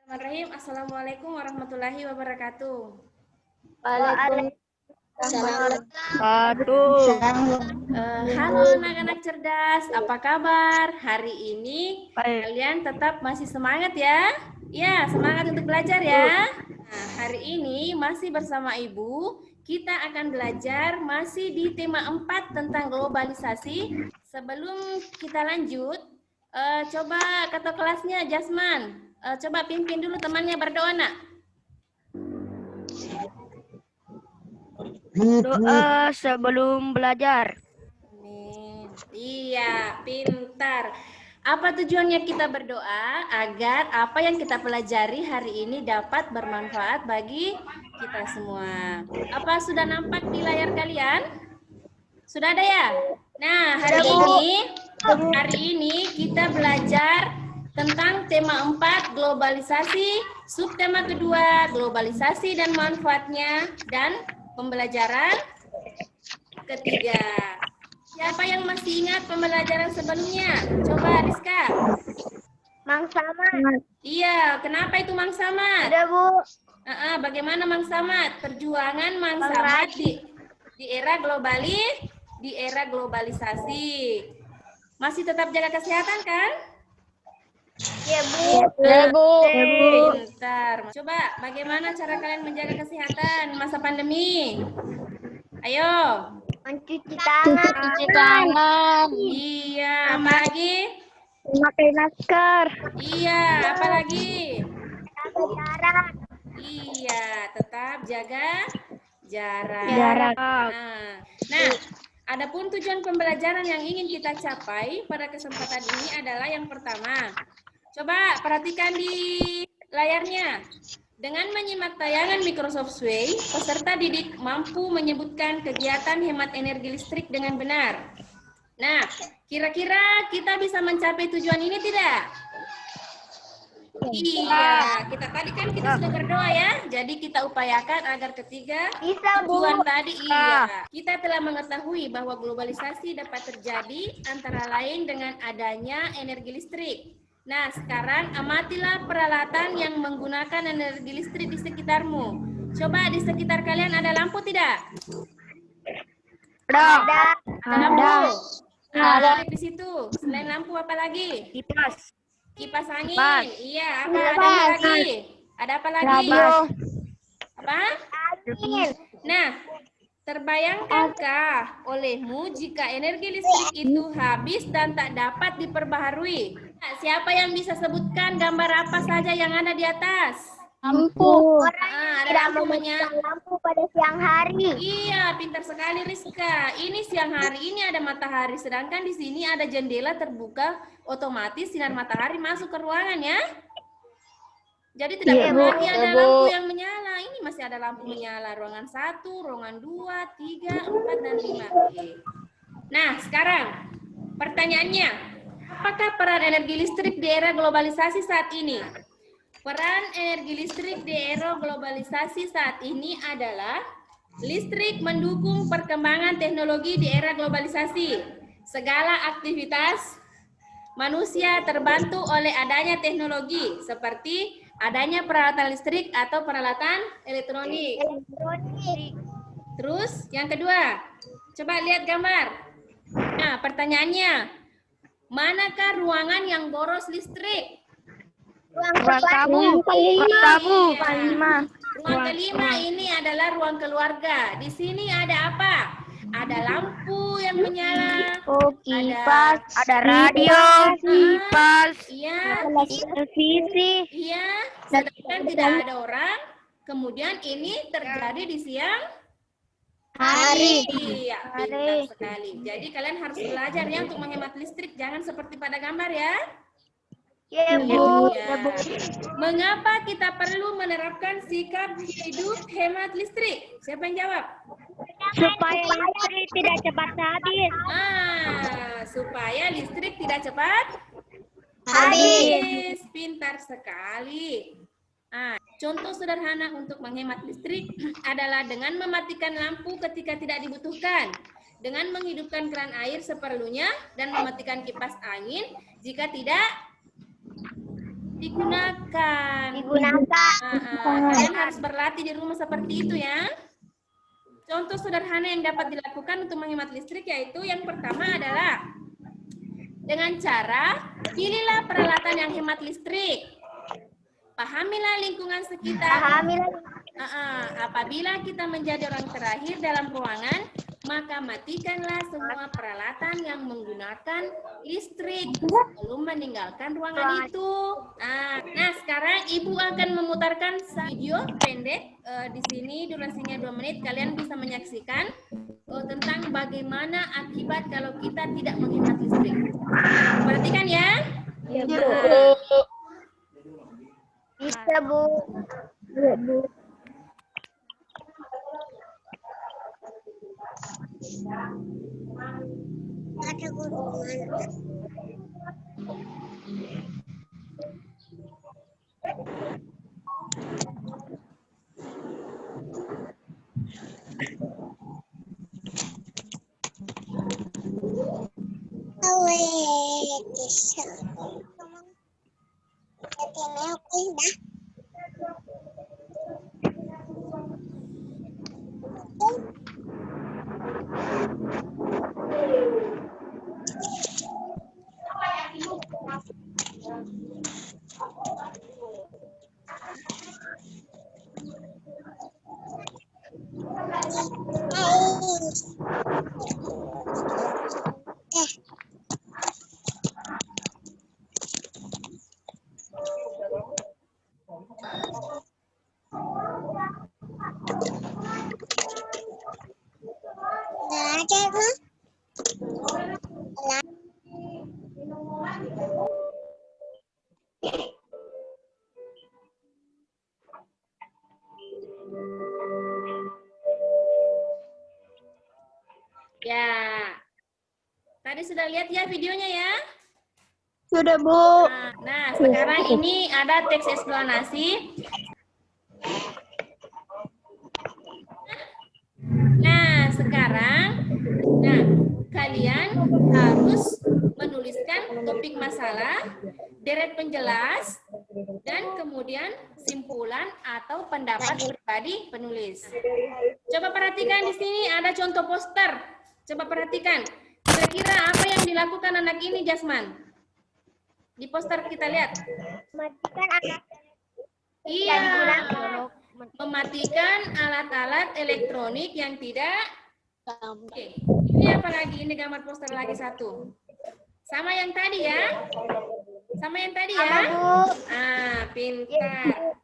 Bismillahirrahmanirrahim. Assalamualaikum warahmatullahi wabarakatuh. Waalaikumsalam. Halo anak-anak cerdas, apa kabar? Hari ini kalian tetap masih semangat ya? Ya, semangat untuk belajar ya. Nah, hari ini masih bersama Ibu, kita akan belajar masih di tema 4 tentang globalisasi. Sebelum kita lanjut, coba ketua kelasnya Jasman, coba pimpin dulu temannya berdoa nak. Doa sebelum belajar. Amin. Iya, pintar. Apa tujuannya kita berdoa? Agar apa yang kita pelajari hari ini dapat bermanfaat bagi kita semua. Apa sudah nampak di layar kalian? Sudah ada ya? Nah, hari ini kita belajar tentang tema 4 globalisasi, subtema kedua globalisasi dan manfaatnya, dan pembelajaran ketiga. Siapa yang masih ingat pembelajaran sebelumnya? Coba Rizka. Mang Samad. Iya, kenapa itu Mang Samad? Ada Bu. Bagaimana Mang Samad? Perjuangan Mang Samad di era globalisasi. Masih tetap jaga kesehatan kan? Ya Bu. Ya Bu. Pintar. Coba bagaimana cara kalian menjaga kesehatan masa pandemi? Ayo. Mencuci tangan. Iya, apa lagi? Memakai masker. Iya, apa lagi? Jaga jarak. Iya, tetap jaga jarak. Nah, adapun tujuan pembelajaran yang ingin kita capai pada kesempatan ini adalah yang pertama. Coba perhatikan di layarnya. Dengan menyimak tayangan Microsoft Sway, peserta didik mampu menyebutkan kegiatan hemat energi listrik dengan benar. Nah, kira-kira kita bisa mencapai tujuan ini tidak? Iya, kita sudah berdoa ya. Jadi kita upayakan agar ketiga tujuan tadi kita telah mengetahui bahwa globalisasi dapat terjadi antara lain dengan adanya energi listrik. Nah, sekarang amatilah peralatan yang menggunakan energi listrik di sekitarmu. Coba di sekitar kalian ada lampu tidak? Ada. Lampu. Ada di situ. Selain lampu apa lagi? Kipas angin. Iya, apa lagi? Ada apa lagi? Radio. Apa? Angin. Nah, terbayangkankah olehmu jika energi listrik itu habis dan tak dapat diperbaharui? Nah, siapa yang bisa sebutkan gambar apa saja yang ada di atas? Lampu. Ada lampu menyala. Lampu pada siang hari. Iya, pintar sekali Rizka. Ini siang hari, ini ada matahari, sedangkan di sini ada jendela terbuka, otomatis sinar matahari masuk ke ruangan ya. Jadi tidak perlu lagi ada lampu yang menyala. Ini masih ada lampu menyala. Ruangan 1, ruangan 2, 3, 4, dan 5. Oke. Nah, sekarang pertanyaannya, apakah peran energi listrik di era globalisasi saat ini? Peran energi listrik di era globalisasi saat ini adalah listrik mendukung perkembangan teknologi di era globalisasi. Segala aktivitas manusia terbantu oleh adanya teknologi seperti adanya peralatan listrik atau peralatan elektronik. Terus yang kedua, coba lihat gambar. Nah, pertanyaannya, manakah ruangan yang boros listrik? Ruang tamu. Ruang kelima ini adalah ruang keluarga. Di sini ada apa? Ada lampu yang menyala. Kipas. Ada radio. Kipas. Iya. Televisi. Iya. Sedangkan tidak ada orang. Kemudian ini terjadi di siang hari. Iya, pintar sekali. Jadi kalian harus belajar ya untuk menghemat listrik. Jangan seperti pada gambar ya. Ya, Bu. Mengapa kita perlu menerapkan sikap hidup hemat listrik? Siapa yang jawab? Supaya listrik tidak cepat habis. Supaya listrik tidak cepat habis. Pintar sekali. Contoh sederhana untuk menghemat listrik adalah dengan mematikan lampu ketika tidak dibutuhkan, dengan menghidupkan keran air seperlunya, dan mematikan kipas angin jika tidak Digunakan. Kalian harus berlatih di rumah seperti itu ya. Contoh sederhana yang dapat dilakukan untuk menghemat listrik yaitu yang pertama adalah dengan cara pilihlah peralatan yang hemat listrik. Pahamilah lingkungan sekitar. Apabila kita menjadi orang terakhir dalam ruangan, maka matikanlah semua peralatan yang menggunakan listrik sebelum meninggalkan ruangan itu. Nah, sekarang Ibu akan memutarkan video pendek. Di sini durasinya 2 menit. Kalian bisa menyaksikan tentang bagaimana akibat kalau kita tidak menghemat listrik. Perhatikan ya. Ya, Bu. Bisa, Bu. Ya, Bu. Ada guru. Ya, tadi sudah lihat ya videonya ya? Sudah, Bu. Nah, sekarang ini ada teks eksplanasi. Nah, sekarang, kalian harus menuliskan topik masalah, deret penjelas, dan kemudian simpulan atau pendapat pribadi penulis. Coba perhatikan di sini ada contoh poster. Coba perhatikan. Kira-kira apa yang dilakukan anak ini, Jasman? Di poster kita lihat. Mematikan alat. Iya. Mematikan alat-alat elektronik yang tidak. Oke. Ini apa lagi? Ini gambar poster lagi satu. Sama yang tadi ya? Sama yang tadi ya? Pintar.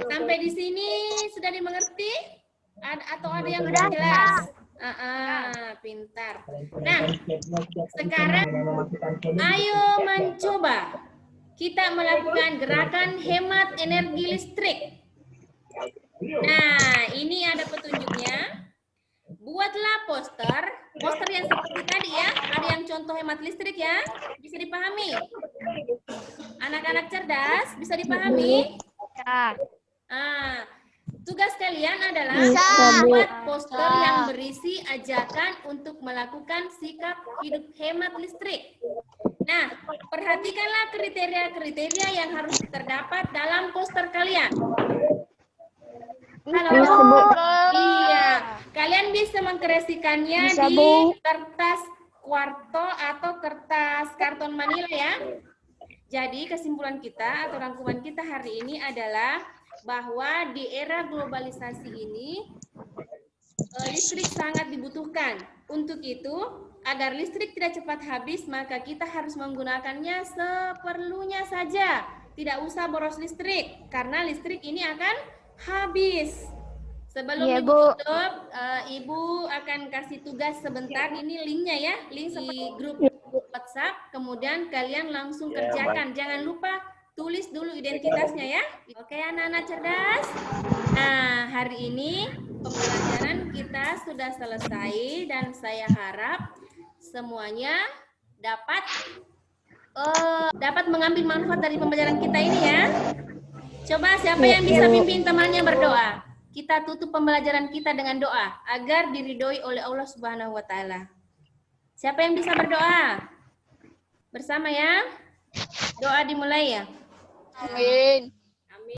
Sampai di sini sudah dimengerti? Atau ada yang kurang jelas? Pintar. Nah, sekarang ayo mencoba kita melakukan gerakan hemat energi listrik. Nah, ini ada petunjuknya. Buatlah poster yang seperti tadi ya. Ada yang contoh hemat listrik ya. Bisa dipahami? Anak-anak cerdas, bisa dipahami? Tugas kalian adalah membuat poster yang berisi ajakan untuk melakukan sikap hidup hemat listrik. Nah, perhatikanlah kriteria-kriteria yang harus terdapat dalam poster kalian. Halo? Iya, kalian bisa mengkreasikannya di kertas kuarto atau kertas karton manila ya. Jadi kesimpulan kita atau rangkuman kita hari ini adalah bahwa di era globalisasi ini listrik sangat dibutuhkan. Untuk itu, agar listrik tidak cepat habis, maka kita harus menggunakannya seperlunya saja. Tidak usah boros listrik, karena listrik ini akan habis. Sebelum ditutup, Ibu akan kasih tugas sebentar. Ini linknya ya, link di grup WhatsApp. Kemudian kalian langsung kerjakan. Jangan lupa tulis dulu identitasnya ya. Oke anak-anak cerdas. Nah, hari ini pembelajaran kita sudah selesai dan saya harap semuanya dapat mengambil manfaat dari pembelajaran kita ini ya. Coba siapa yang bisa pimpin temannya berdoa? Kita tutup pembelajaran kita dengan doa agar diridhoi oleh Allah Subhanahu wa taala. Siapa yang bisa berdoa? Bersama ya. Doa dimulai ya. Amin.